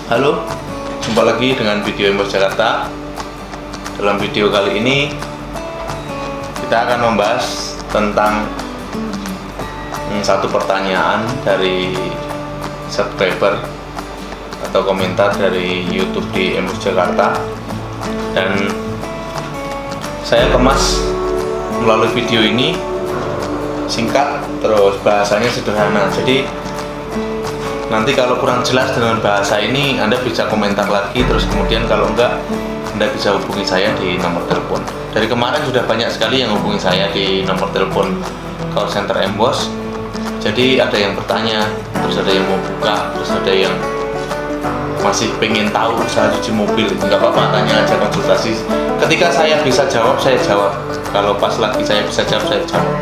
Halo, jumpa lagi dengan video Embos Jakarta. Dalam video kali ini kita akan membahas tentang satu pertanyaan dari subscriber atau komentar dari YouTube di Embos Jakarta, dan saya kemas melalui video ini singkat, terus bahasanya sederhana. Jadi nanti kalau kurang jelas dengan bahasa ini, Anda bisa komentar lagi, terus kemudian kalau enggak, Anda bisa hubungi saya di nomor telepon. Dari kemarin sudah banyak sekali yang hubungi saya di nomor telepon call center Embos. Jadi ada yang bertanya, terus ada yang mau buka, terus ada yang masih pengen tahu usaha cuci mobil. Enggak apa-apa, tanya aja, konsultasi. Ketika saya bisa jawab, saya jawab. Kalau pas lagi saya bisa jawab, saya jawab.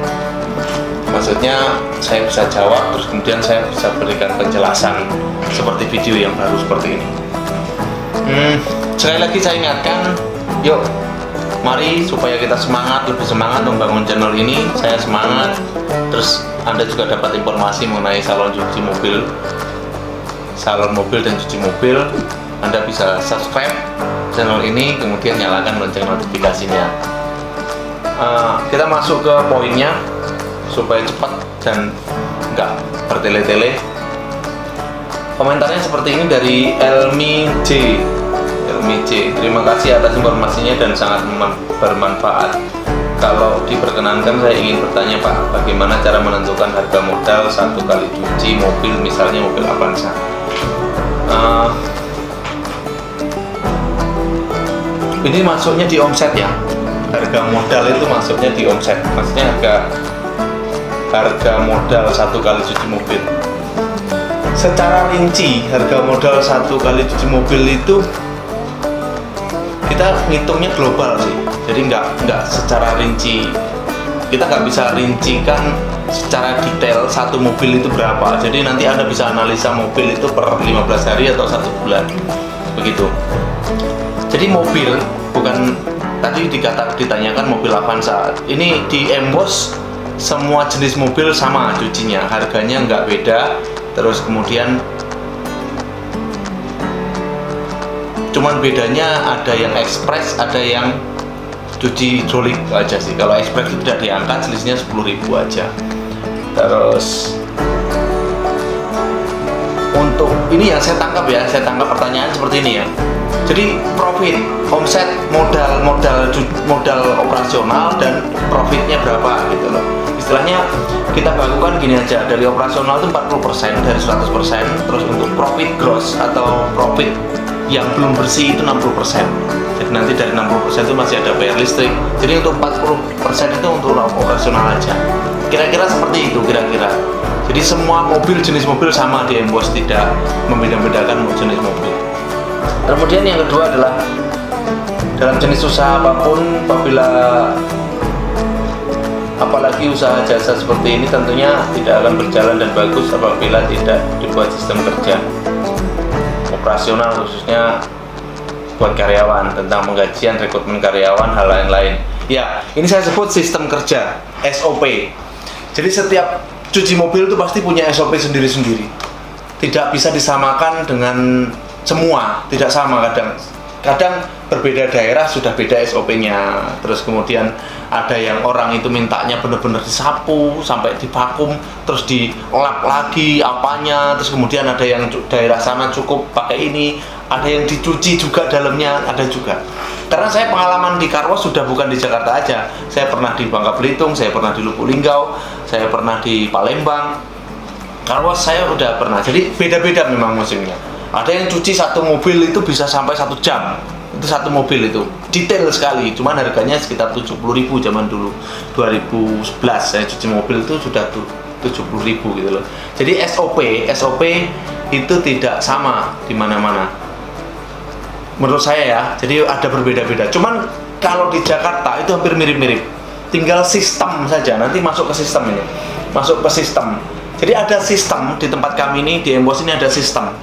Maksudnya saya bisa jawab, terus kemudian saya bisa berikan penjelasan seperti video yang baru seperti ini. Sekali lagi saya ingatkan, yuk mari supaya kita lebih semangat membangun channel ini. Saya semangat, terus Anda juga dapat informasi mengenai salon mobil dan cuci mobil. Anda bisa subscribe channel ini, kemudian nyalakan lonceng notifikasinya. Kita masuk ke poinnya supaya cepat dan enggak bertele-tele. Komentarnya seperti ini dari Elmi J. Terima kasih atas informasinya dan sangat bermanfaat. Kalau diperkenankan, saya ingin bertanya Pak, bagaimana cara menentukan harga modal satu kali cuci mobil, misalnya mobil Avanza? Ini masuknya di omset ya. Harga modal itu masuknya di omset. Maksudnya harga modal satu kali cuci mobil. Secara rinci, harga modal satu kali cuci mobil itu kita ngitungnya global sih. Jadi nggak secara rinci. Kita nggak bisa rincikan secara detail satu mobil itu berapa. Jadi nanti Anda bisa analisa mobil itu per 15 hari atau 1 bulan. Begitu. Jadi mobil, bukan tadi ditanyakan mobil Avanza. Ini di Embos semua jenis mobil sama cucinya, harganya nggak beda. Terus kemudian cuman bedanya ada yang ekspres, ada yang cuci hidrolik aja sih. Kalau ekspres itu tidak diangkat, selisihnya 10.000 aja. Terus untuk ini yang saya tangkap pertanyaan seperti ini ya. Jadi profit, omset, modal operasional dan profitnya berapa gitu loh. Istilahnya kita bakukan gini aja, dari operasional itu 40%, dari 100%, terus untuk profit gross atau profit yang belum bersih itu 60%. Jadi nanti dari 60% itu masih ada bayar listrik. Jadi untuk 40% itu untuk operasional aja. Kira-kira seperti itu kira-kira. Jadi semua jenis mobil sama di Embos, tidak membeda-bedakan jenis mobil. Kemudian yang kedua adalah dalam jenis usaha apapun, apalagi usaha jasa seperti ini, tentunya tidak akan berjalan dan bagus apabila tidak dibuat sistem kerja operasional, khususnya buat karyawan, tentang penggajian, rekrutmen karyawan, hal lain-lain. Ya, ini saya sebut sistem kerja, SOP. Jadi setiap cuci mobil itu pasti punya SOP sendiri-sendiri. Tidak bisa disamakan dengan semua, tidak sama. Kadang berbeda daerah sudah beda SOP-nya. Terus kemudian ada yang orang itu mintanya benar-benar disapu sampai divakum, terus dilap lagi apanya. Terus kemudian ada yang daerah sana cukup pakai ini, ada yang dicuci juga dalamnya, ada juga. Karena saya pengalaman di Karwas sudah bukan di Jakarta aja. Saya pernah di Bangka Belitung, saya pernah di Lubuk Linggau, saya pernah di Palembang. Karwas saya udah pernah. Jadi beda-beda memang musimnya. Ada yang cuci satu mobil itu bisa sampai 1 jam. Itu satu mobil itu detail sekali. Cuman harganya sekitar 70.000 zaman dulu. 2011 saya cuci mobil itu sudah 70.000 gitu loh. Jadi SOP itu tidak sama di mana-mana. Menurut saya ya. Jadi ada berbeda-beda. Cuman kalau di Jakarta itu hampir mirip-mirip. Tinggal sistem saja. Nanti masuk ke sistem ini. Masuk ke sistem. Jadi ada sistem di tempat kami ini, di Embos ini ada sistem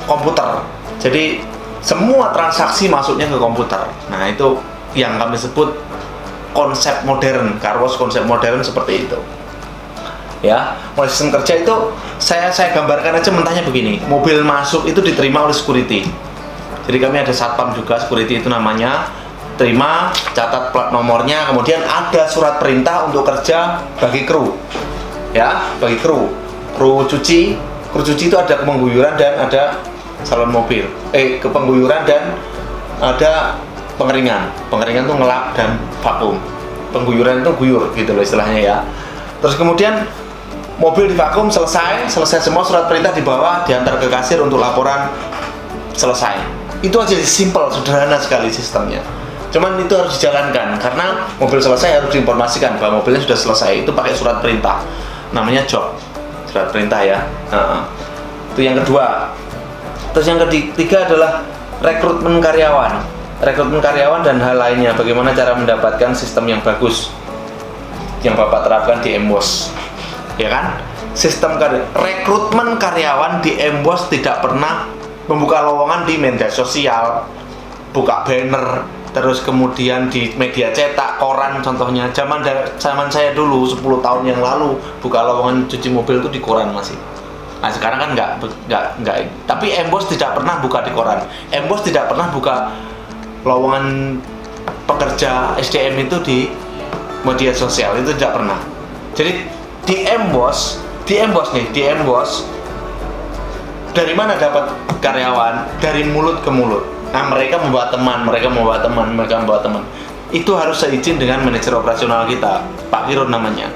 komputer. Jadi semua transaksi masuknya ke komputer. Nah, itu yang kami sebut konsep modern, Karwas konsep modern seperti itu. Ya, mulai sistem kerja itu saya gambarkan aja mentahnya begini. Mobil masuk itu diterima oleh security. Jadi kami ada satpam juga, security itu namanya. Terima, catat plat nomornya, kemudian ada surat perintah untuk kerja bagi kru. Ya, bagi kru cuci itu ada pengguyuran dan ada salon mobil. Pengguyuran dan ada pengeringan itu ngelap dan vakum. Pengguyuran itu guyur gitu loh istilahnya ya. Terus kemudian mobil divakum, selesai semua, surat perintah dibawa, diantar ke kasir untuk laporan, selesai. Itu aja, simple, sederhana sekali sistemnya. Cuman itu harus dijalankan karena mobil selesai harus diinformasikan bahwa mobilnya sudah selesai. Itu pakai surat perintah, namanya job, surat perintah ya. Itu yang kedua. Terus yang ketiga adalah rekrutmen karyawan dan hal lainnya. Bagaimana cara mendapatkan sistem yang bagus yang Bapak terapkan di Embos, ya kan? Sistem rekrutmen karyawan di Embos tidak pernah membuka lowongan di media sosial, buka banner, terus kemudian di media cetak, koran contohnya. Zaman saya dulu 10 tahun yang lalu buka lowongan cuci mobil itu di koran masih. Nah sekarang kan enggak. Tapi Embos tidak pernah buka di koran. Embos tidak pernah buka lowongan pekerja SDM itu di media sosial, itu tidak pernah. Jadi di Embos dari mana dapat karyawan? Dari mulut ke mulut. Nah, mereka membawa teman. Itu harus seizin dengan manajer operasional kita, Pak Kirun namanya.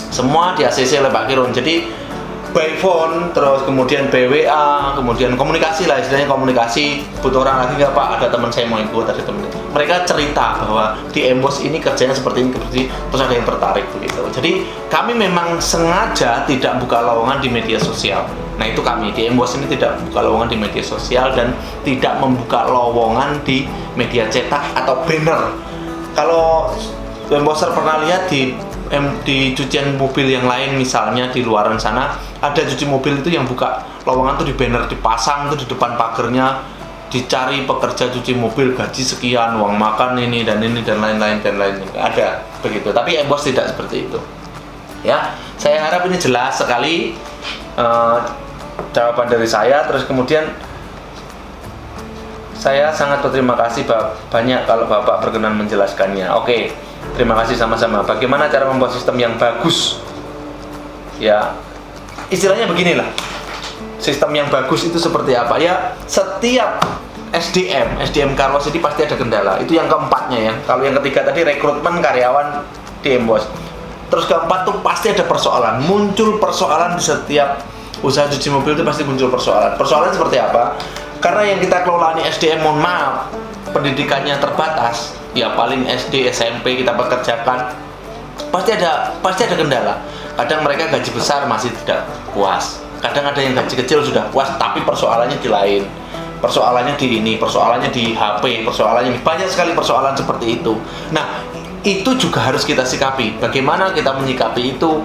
Semua di ACC oleh Pak Kirun. Jadi by phone, terus kemudian BWA, kemudian komunikasi lah, istilahnya komunikasi. Butuh orang lagi nggak Pak? Ada teman saya mau ikut, ada teman. Mereka cerita bahwa di Embos ini kerjanya seperti ini, terus ada yang tertarik begitu. Jadi kami memang sengaja tidak buka lowongan di media sosial. Nah itu kami di Embos ini tidak buka lowongan di media sosial dan tidak membuka lowongan di media cetak atau banner. Kalau Emboser pernah lihat di cucian mobil yang lain, misalnya di luaran sana ada cuci mobil itu yang buka lowongan tuh di banner, dipasang tuh di depan pagernya, dicari pekerja cuci mobil, gaji sekian, uang makan ini dan lain-lain ada begitu. Tapi Embos tidak seperti itu ya. Saya harap ini jelas sekali jawaban dari saya. Terus kemudian saya sangat berterima kasih banyak kalau Bapak berkenan menjelaskannya. Oke, terima kasih sama-sama. Bagaimana cara membuat sistem yang bagus? Ya, istilahnya beginilah. Sistem yang bagus itu seperti apa? Ya, setiap SDM Carlos ini pasti ada kendala. Itu yang keempatnya ya. Kalau yang ketiga tadi rekrutmen karyawan di Embos. Terus keempat tuh pasti ada persoalan. Muncul persoalan di setiap usaha cuci mobil itu pasti muncul persoalan. Persoalan seperti apa? Karena yang kita kelola ini SDM, mohon maaf, pendidikannya terbatas. Ya paling SD, SMP kita pekerjakan, pasti ada kendala. Kadang mereka gaji besar masih tidak puas. Kadang ada yang gaji kecil sudah puas, tapi persoalannya di lain. Persoalannya di ini, persoalannya di HP, persoalannya di banyak sekali persoalan seperti itu. Nah, itu juga harus kita sikapi. Bagaimana kita menyikapi itu?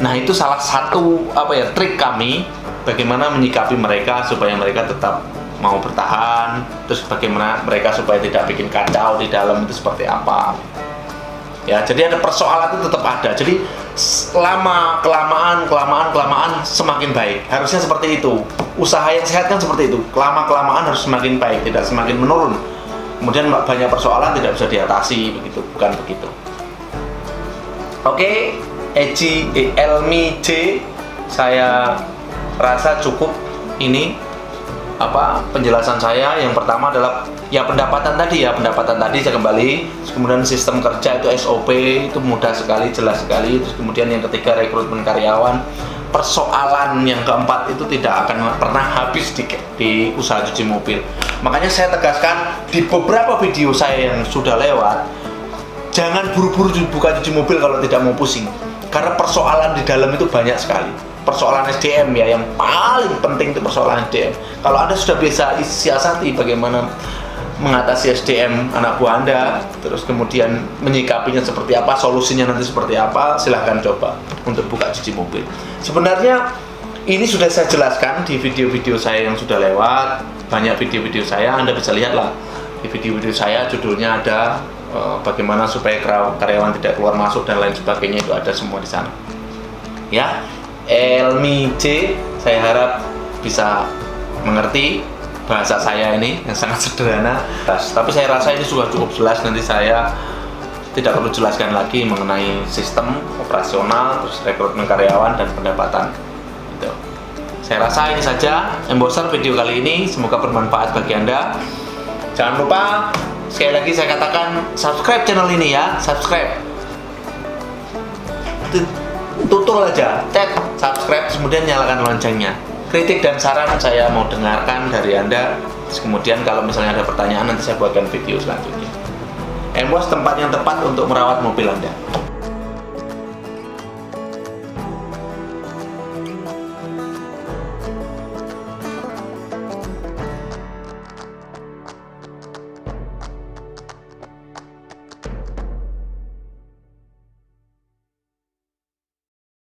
Nah, itu salah satu trik kami bagaimana menyikapi mereka supaya mereka tetap mau bertahan, terus bagaimana mereka supaya tidak bikin kacau di dalam itu seperti apa. Ya, jadi ada persoalan itu tetap ada. Jadi kelamaan semakin baik. Harusnya seperti itu. Usaha yang sehat kan seperti itu. Kelamaan harus semakin baik, tidak semakin menurun. Kemudian banyak persoalan tidak bisa diatasi begitu, bukan begitu. Oke, Elmi J, saya rasa cukup ini penjelasan saya. Yang pertama adalah pendapatan tadi saya kembali. Terus kemudian sistem kerja itu SOP itu mudah sekali, jelas sekali. Terus kemudian yang ketiga rekrutmen karyawan. Persoalan yang keempat itu tidak akan pernah habis di usaha cuci mobil. Makanya saya tegaskan di beberapa video saya yang sudah lewat, jangan buru-buru buka cuci mobil kalau tidak mau pusing. Karena persoalan di dalam itu banyak sekali. Persoalan SDM ya, yang paling penting itu persoalan SDM. Kalau Anda sudah bisa siasati bagaimana mengatasi SDM anak buah Anda, terus kemudian menyikapinya seperti apa, solusinya nanti seperti apa, silahkan coba untuk buka cuci mobil. Sebenarnya ini sudah saya jelaskan di video-video saya yang sudah lewat. Banyak video-video saya, Anda bisa lihatlah di video-video saya, judulnya ada bagaimana supaya karyawan tidak keluar masuk dan lain sebagainya, itu ada semua di sana. ya. Elmi C, saya harap bisa mengerti bahasa saya ini yang sangat sederhana. Tapi saya rasa ini sudah cukup jelas, nanti saya tidak perlu jelaskan lagi mengenai sistem operasional, terus rekrutmen karyawan dan pendapatan. Gitu. Saya rasa ini saja Embosser video kali ini, semoga bermanfaat bagi Anda. Jangan lupa, sekali lagi saya katakan, subscribe channel ini ya, subscribe. Tutul aja, cek subscribe, kemudian nyalakan loncengnya. Kritik dan saran saya mau dengarkan dari Anda. Kemudian kalau misalnya ada pertanyaan, nanti saya buatkan video selanjutnya. Embos tempat yang tepat untuk merawat mobil Anda.